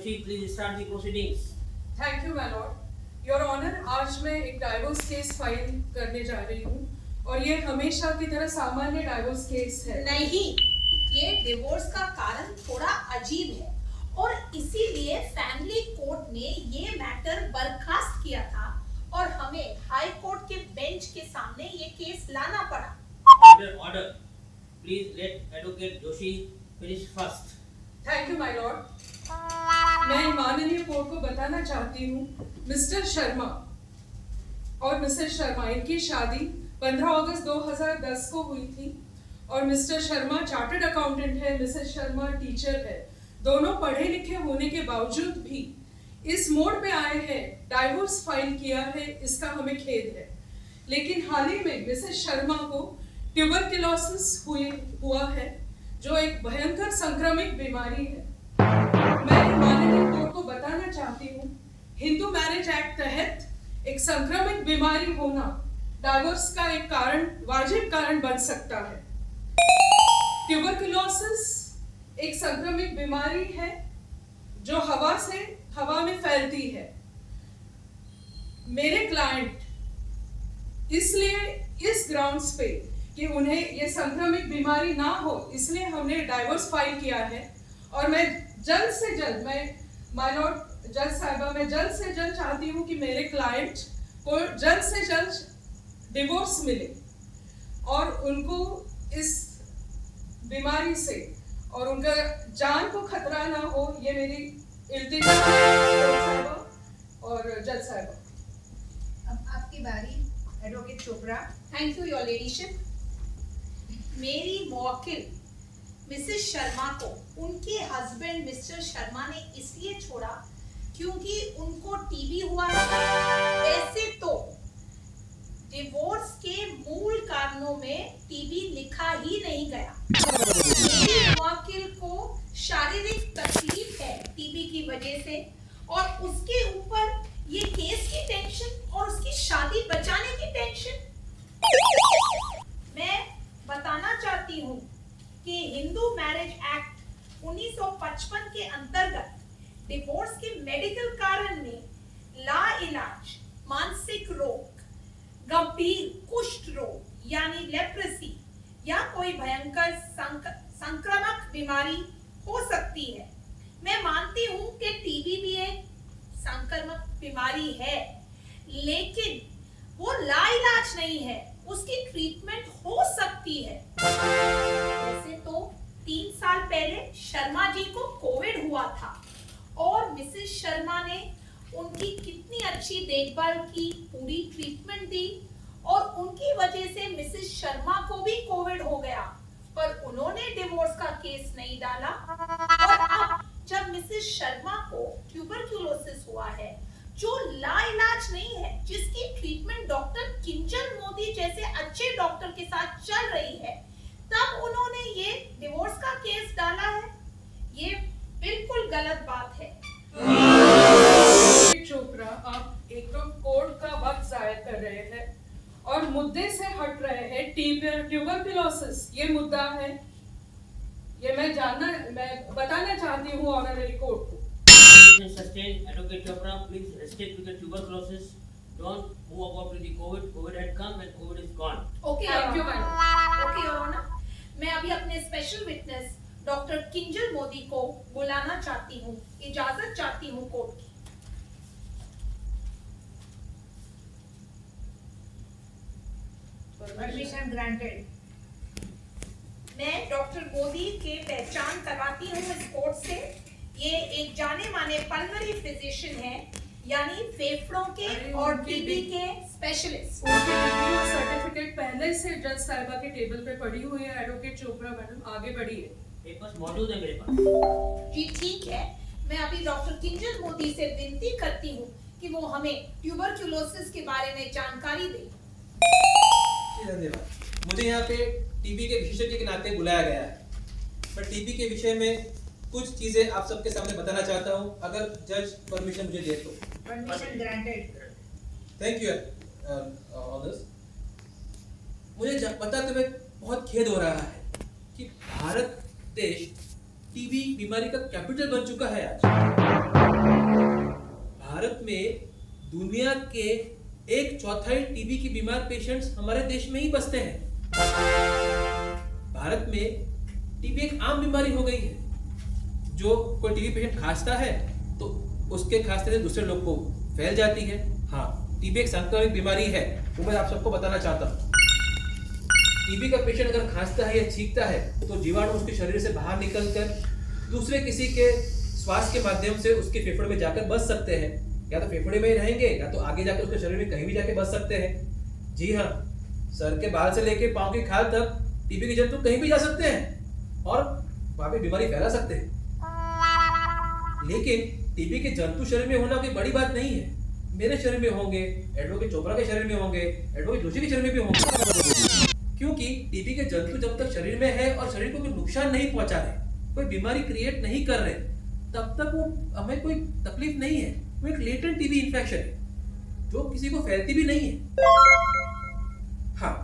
Joshi, please start the proceedings. Thank you my lord. Your honour, आज मैं एक divorce case file करने जा रही हूँ और ये हमेशा की तरह सामान्य डाइवोर्स केस है। नहीं, ये डिवोर्स का कारण थोड़ा अजीब है और इसीलिए फैमिली कोर्ट ने ये मैटर बर्खास्त किया था और हमें हाई कोर्ट के बेंच के सामने ये केस लाना पड़ा। Order. Please let Advocate Joshi finish first. Thank you my Lord. मैं माननीय कोर्ट को बताना चाहती हूँ, मिस्टर शर्मा और मिसेस शर्मा, इनकी शादी 15 अगस्त 2010 को हुई थी और मिस्टर शर्मा चार्टर्ड अकाउंटेंट है, मिसेस शर्मा टीचर है। दोनों पढ़े लिखे होने के बावजूद भी इस मोड़ पे आए हैं, डाइवोर्स फाइल किया है, इसका हमें खेद है। लेकिन हाल ही में मिसेस शर्मा को ट्यूबरक्लोसिस हुआ है, जो एक भयंकर संक्रामक बीमारी है। मैं माननीय कोर्ट को बताना चाहती हूँ, हिंदू मैरिज एक्ट तहत एक संक्रामक बीमारी होना डाइवोर्स का एक कारण, वाजिब कारण बन सकता है। ट्यूबरक्लोसिस एक संक्रामक बीमारी है जो हवा में फैलती है। मेरे क्लाइंट इसलिए इस ग्राउंड्स पे कि उन्हें ये संक्रामक बीमारी ना हो, इसलिए हमने डाइवोर्स फाइल किया है और मैं जल्द से जल्द, माय लॉर्ड जज साहिबा, मैं जल्द से जल्द चाहती हूँ कि मेरे क्लाइंट को जल्द से जल्द डिवोर्स मिले और उनको इस बीमारी से और उनका जान को खतरा ना हो, ये मेरी इल्तिजा है और जज साहिबा। अब आपकी बारी, advocate Chopra. Thank you your ladyship. मेरी मौकिल मिसेस शर्मा को उनके हस्बैंड मिस्टर शर्मा ने इसलिए छोड़ा क्योंकि उनको टीबी हुआ था। वैसे तो डिवोर्स के मूल कारणों में टीबी लिखा ही नहीं गया। मेरी मौकिल को शारीरिक तकलीफ है टीबी की वजह से और उसके ऊपर ये केस की टेंशन और उसकी शादी बचाने की टेंशन। मैं बताना चाहती हूँ कि हिंदू मैरिज एक्ट 1955 के अंतर्गत डिवोर्स के मेडिकल कारण में लाइलाज मानसिक रोग, गंभीर कुष्ठ रोग यानी लेप्रेसी या कोई भयंकर संक्रामक बीमारी हो सकती है। मैं मानती हूँ कि टीबी भी एक संक्रामक बीमारी है, लेकिन वो लाइलाज नहीं है, उसकी ट्रीटमेंट हो सकती है। वैसे तो 3 साल पहले शर्मा जी को कोविड हुआ था और मिसेस शर्मा ने उनकी कितनी अच्छी देखभाल की, पूरी ट्रीटमेंट दी और उनकी वजह से मिसेस शर्मा को भी कोविड हो गया, पर उन्होंने डिवोर्स का केस नहीं डाला। और अब जब मिसेस शर्मा को ट्यूबरक्लोसिस हुआ है, जो लाइलाज नहीं है, जिसकी ट्रीटमेंट डॉक्टर किंजल मोदी जैसे अच्छे डॉक्टर के साथ चल रही है, तब उन्होंने ये डिवोर्स का केस डाला है। ये बिल्कुल गलत बात है। चोपड़ा, आप एक तो कोर्ट का वक्त जाया कर रहे हैं और मुद्दे से हट रहे हैं। ट्यूबरक्लोसिस ये मुद्दा है, ये मैं बताना चाहती हूँ ऑनररी कोर्ट को। Sustained. Advocate Chopra, please restrict to the tuberculosis. Don't move about with the COVID. COVID had come and COVID is gone. Okay, Thank you, madam. Okay your honour. मैं अभी अपने special witness doctor Kinjal Modi को बुलाना चाहती हूँ, इजाजत चाहती हूँ कोर्ट की। Permission granted. मैं डॉक्टर मोदी के पहचान करवाती हूँ इस कोर्ट से। ये एक जाने माने पल्मोनरी फिजिशियन है, यानी फेफड़ों के और टीबी के स्पेशलिस्ट। उनकी डिग्री और सर्टिफिकेट पहले से जज साहिबा के टेबल पे पड़ी हुई है। एडवोकेट चोपड़ा मैडम आगे बढ़िए। पेपर्स मौजूद है मेरे पास। जी ठीक है, मैं अभी डॉक्टर किंजल मोदी से विनती करती हूँ कि वो हमें ट्यूबरक्लोसिस के बारे में जानकारी दें। धन्यवाद। मुझे यहाँ पे टीबी के विशेषज्ञ के नाते बुलाया गया है। मैं टीबी के विषय में कुछ चीजें आप सबके सामने बताना चाहता हूँ, अगर जज परमिशन मुझे दे तो। Permission granted. Thank you honours. मुझे बताते हुए बहुत खेद हो रहा है कि भारत देश टीबी बीमारी का कैपिटल बन चुका है आज। भारत में दुनिया के 1/4 टीबी की बीमार पेशेंट्स हमारे देश में ही बसते हैं। भारत में टीबी एक आम बीमारी हो गई है। जो कोई टीबी पेशेंट खांसता है तो उसके खांसते से दूसरे लोग को फैल जाती है। हाँ, टीबी एक संक्रामक बीमारी है, वो मैं आप सबको बताना चाहता हूँ। टीबी का पेशेंट अगर खांसता है या छींकता है तो जीवाणु उसके शरीर से बाहर निकलकर दूसरे किसी के श्वास के माध्यम से उसके फेफड़े में जाकर बस सकते हैं। या तो फेफड़े में ही रहेंगे या तो आगे जाकर उसके शरीर में कहीं भी जाके बस सकते हैं। जी हाँ, सर के बाल से लेके पांव की खाल तक टीबी के जंतु कहीं भी जा सकते हैं और वहां पे बीमारी फैला सकते हैं। लेकिन टीबी के जंतु शरीर में होना कोई बड़ी बात नहीं है। मेरे शरीर में होंगे, एडवोकेट चोपड़ा के शरीर में होंगे, एडवोकेट जोशी के शरीर में भी होंगे। क्योंकि टीबी के जंतु जब तक शरीर में है और शरीर को कोई नुकसान नहीं पहुंचा रहे, कोई बीमारी क्रिएट नहीं कर रहे, तब तक वो हमें कोई तकलीफ नहीं है। वो एक लेटेंट टीबी इन्फेक्शन है जो किसी को फैलती भी नहीं है। हाँ,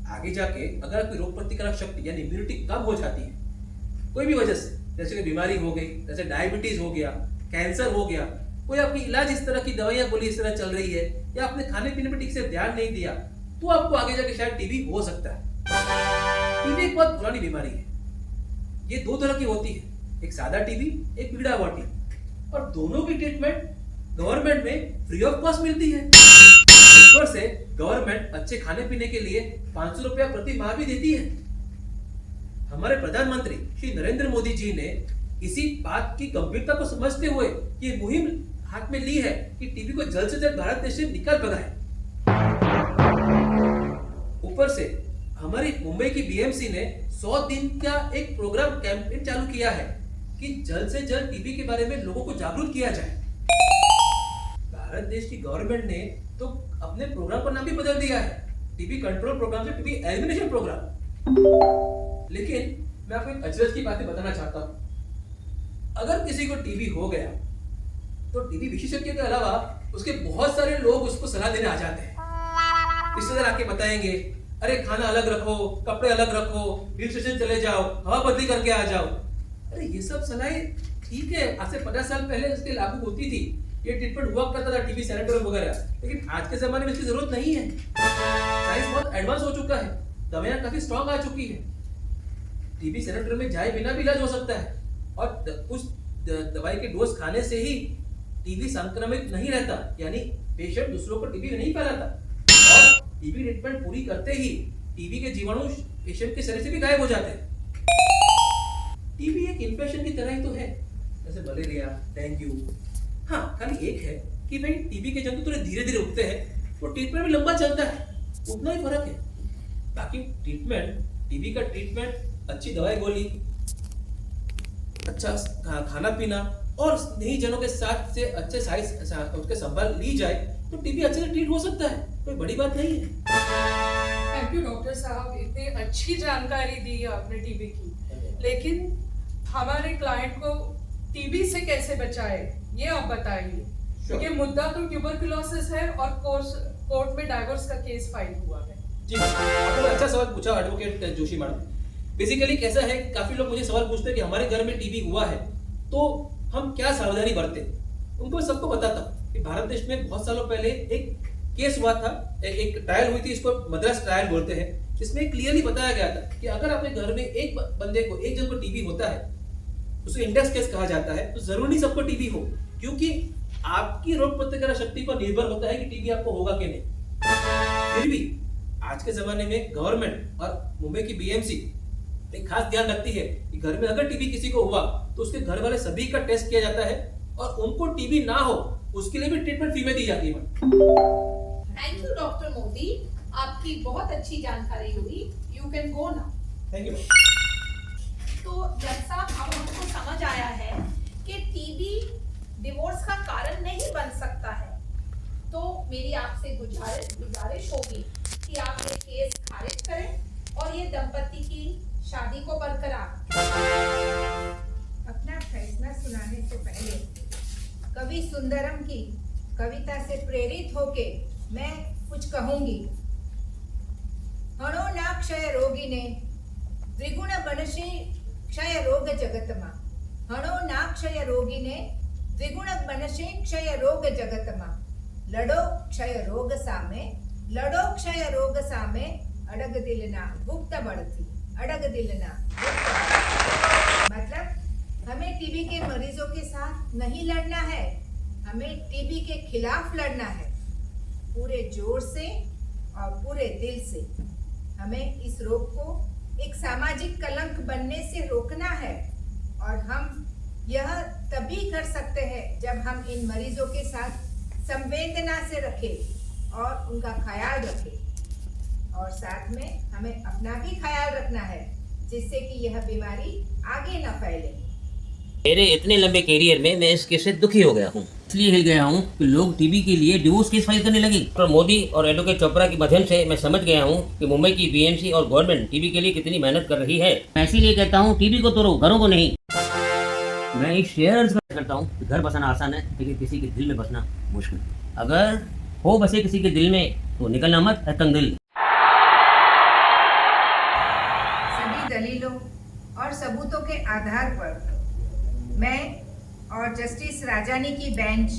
आगे जाके अगर आपकी रोग प्रतिकारक शक्ति यानी इम्यूनिटी कम हो जाती है कोई भी वजह से, जैसे कोई बीमारी हो गई, जैसे डायबिटीज हो गया, कैंसर हो गया, कोई आपकी इलाज इस तरह की दवाइयां गोली इस तरह चल रही है या आपने खाने पीने पर ठीक से ध्यान नहीं दिया, तो आपको आगे जाके शायद टीबी हो सकता है। टीबी एक बहुत पुरानी बीमारी है। ये दो तरह की होती है, एक सादा टीबी, एक पीड़ा हुआ टीबी, और दोनों की ट्रीटमेंट गवर्नमेंट में फ्री ऑफ कॉस्ट मिलती है। ऊपर से गवर्नमेंट अच्छे खाने पीने के लिए 500 रुपया प्रति माह भी देती है। हमारे प्रधानमंत्री श्री नरेंद्र मोदी जी ने इसी बात की गंभीरता को समझते हुए ये मुहिम हाथ में ली है कि टीबी को जल्द से जल्द भारत देश से निकाल भगाए। ऊपर से हमारी मुंबई की बीएमसी ने 100 दिन का एक प्रोग्राम कैंपेन चालू किया है कि जल्द से जल्द टीबी के बारे में लोगों को जागरूक किया जाए। भारत देश की गवर्नमेंट ने तो अपने प्रोग्राम का नाम भी बदल दिया है, टीबी कंट्रोल प्रोग्राम से टीबी एलिमिनेशन प्रोग्राम। लेकिन मैं आपको एक अचरज की बातें बताना चाहता हूं। अगर किसी को टीबी हो गया तो टीबी विशेषज्ञ के अलावा उसके बहुत सारे लोग उसको सलाह देने आ जाते हैं। रिश्तेदार आके बताएंगे, अरे खाना अलग रखो, कपड़े अलग रखो, हिल स्टेशन चले जाओ, हवा बदली करके आ जाओ। अरे ये सब सलाहें ठीक है, आज से 50 साल पहले इसके लागू होती थी, ये ट्रीटमेंट हुआ करता था, टीबी सैनिटोरियम वगैरह। लेकिन आज के जमाने में इसकी जरूरत नहीं है। साइंस बहुत एडवांस हो चुका है, दवाइयां काफी स्ट्रॉन्ग आ चुकी है। टीबी सैनिटोरियम में जाए बिना भी इलाज हो सकता है और कुछ दवाई के डोज खाने से ही टीबी संक्रमित नहीं रहता, यानी पेशेंट दूसरों को टीबी नहीं फैलाता। और टीबी ट्रीटमेंट पूरी करते ही टीबी के जीवाणु पेशेंट के शरीर से भी गायब हो जाते हैं। टीबी एक इन्फेक्शन की तरह ही तो है, जैसे मलेरिया, डेंगू। हाँ, खाली एक है कि भाई टीबी के जंतु थोड़े धीरे धीरे उगते हैं तो ट्रीटमेंट भी लंबा चलता है, उतना ही फर्क है। बाकी ट्रीटमेंट, टीबी का ट्रीटमेंट अच्छी दवाई गोली, अच्छा खाना पीना और स्नेही जनों के साथ से अच्छे साइज उसके संभाल ली जाए तो टीबी अच्छे से ट्रीट हो सकता है, कोई बड़ी बात नहीं है। थैंक यू डॉक्टर साहब, इतनी अच्छी जानकारी दी है आपने टीबी की। लेकिन हमारे क्लाइंट को टीबी से कैसे बचाए ये आप बताइए, क्योंकि मुद्दा तो ट्यूबरकुलोसिस है और कोर्ट में डाइवोर्स का केस फाइल हुआ है। जी, आपने अच्छा सवाल पूछा एडवोकेट जोशी मैडम। बेसिकली कैसा है, काफी लोग मुझे सवाल पूछते हैं कि हमारे घर में टीबी हुआ है तो हम क्या सावधानी बरतें। उनको सबको बताता हूं कि भारत देश में बहुत सालों पहले एक केस हुआ था, एक ट्रायल हुई थी, इसको मद्रास ट्रायल बोलते हैं, जिसमें क्लियरली बताया गया था कि अगर आपके घर में एक बंदे को, एक जन को टीबी होता है, उसे इंडेक्स केस कहा जाता है, तो जरूरी नहीं सबको टीबी हो, क्योंकि आपकी रोग प्रतिकारक शक्ति पर निर्भर होता है कि टीबी आपको होगा कि नहीं। फिर भी आज के जमाने में गवर्नमेंट और मुंबई की बीएमसी एक खास ध्यान रखती है कि घर में अगर टीबी किसी को हुआ तो उसके घर वाले सभी का टेस्ट किया जाता है और उनको टीबी ना हो उसके लिए भी ट्रीटमेंट फ्री में दी जाती है। थैंक यू डॉक्टर मोदी, आपकी बहुत अच्छी जानकारी हुई। You can go now. Thank you. तो जज साहब, अब हमको समझ आया है कि टीबी डिवोर्स का कारण नहीं बन सकता है। तो मेरी आपसे गुजारिश होगी कि आप ये केस खारिज करें और ये दंपति की शादी को बरकरार। अपना फैसला सुनाने से पहले कवि सुंदरम की कविता से प्रेरित होके मैं कुछ कहूंगी। हणो ना क्षय रोगिने द्विगुण बनशे क्षय रोग जगतमा। हणो ना क्षय रोगिने દ્વિગુણ બનશે ક્ષય રોગ જગતમાં. લડો ક્ષય રોગ સામે, લડો ક્ષય રોગ સામે, અડગ દિલના ગુપ્ત બળથી, અડગ દિલના ગુપ્ત બળથી. मतलब हमें टीबी के मरीजों के साथ नहीं लड़ना है, हमें टीबी के खिलाफ लड़ना है, पूरे जोर से और पूरे दिल से. हमें इस रोग को एक सामाजिक कलंक बनने से रोकना है और हम यह तभी कर सकते हैं जब हम इन मरीजों के साथ संवेदना से रखें और उनका ख्याल रखें, और साथ में हमें अपना भी ख्याल रखना है जिससे कि यह बीमारी आगे न फैले. मेरे इतने लंबे कैरियर में मैं इस केस से दुखी हो गया हूँ, इसलिए हिल गया हूँ कि लोग टीबी के लिए डिवोर्स केस फाइल करने लगे. डॉक्टर मोदी और एडवोकेट चोपड़ा के माध्यम से मैं समझ गया हूँ कि मुंबई की बीएमसी और गवर्नमेंट टीबी के लिए कितनी मेहनत कर रही है. मैं इसीलिए कहता हूँ टीबी को तोड़ो, घरों को नहीं. मैं एक शेयर करता हूँ कि घर बसाना आसान है लेकिन किसी के दिल में बसना मुश्किल. अगर हो बसे किसी के दिल में तो निकलना मत है तंग दिल. सभी दलीलों और सबूतों के आधार पर मैं और जस्टिस राजानी की बेंच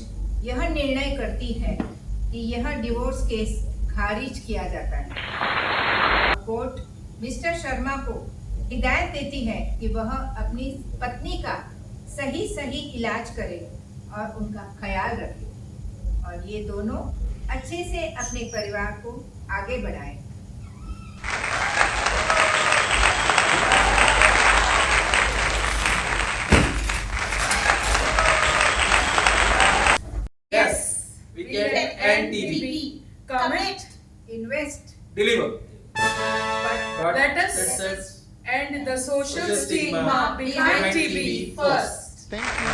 यह निर्णय करती है कि यह डिवोर्स केस खारिज किया जाता है. कोर्ट मिस्टर शर्मा को हिदायत देती है कि वह अपनी पत्नी का सही इलाज करे और उनका ख्याल रखे और ये दोनों अच्छे से अपने परिवार को आगे बढ़ाएं. Yes, we can end TB. Commit, Invest. Deliver. but let us end the social stigma behind TB first. Thank you.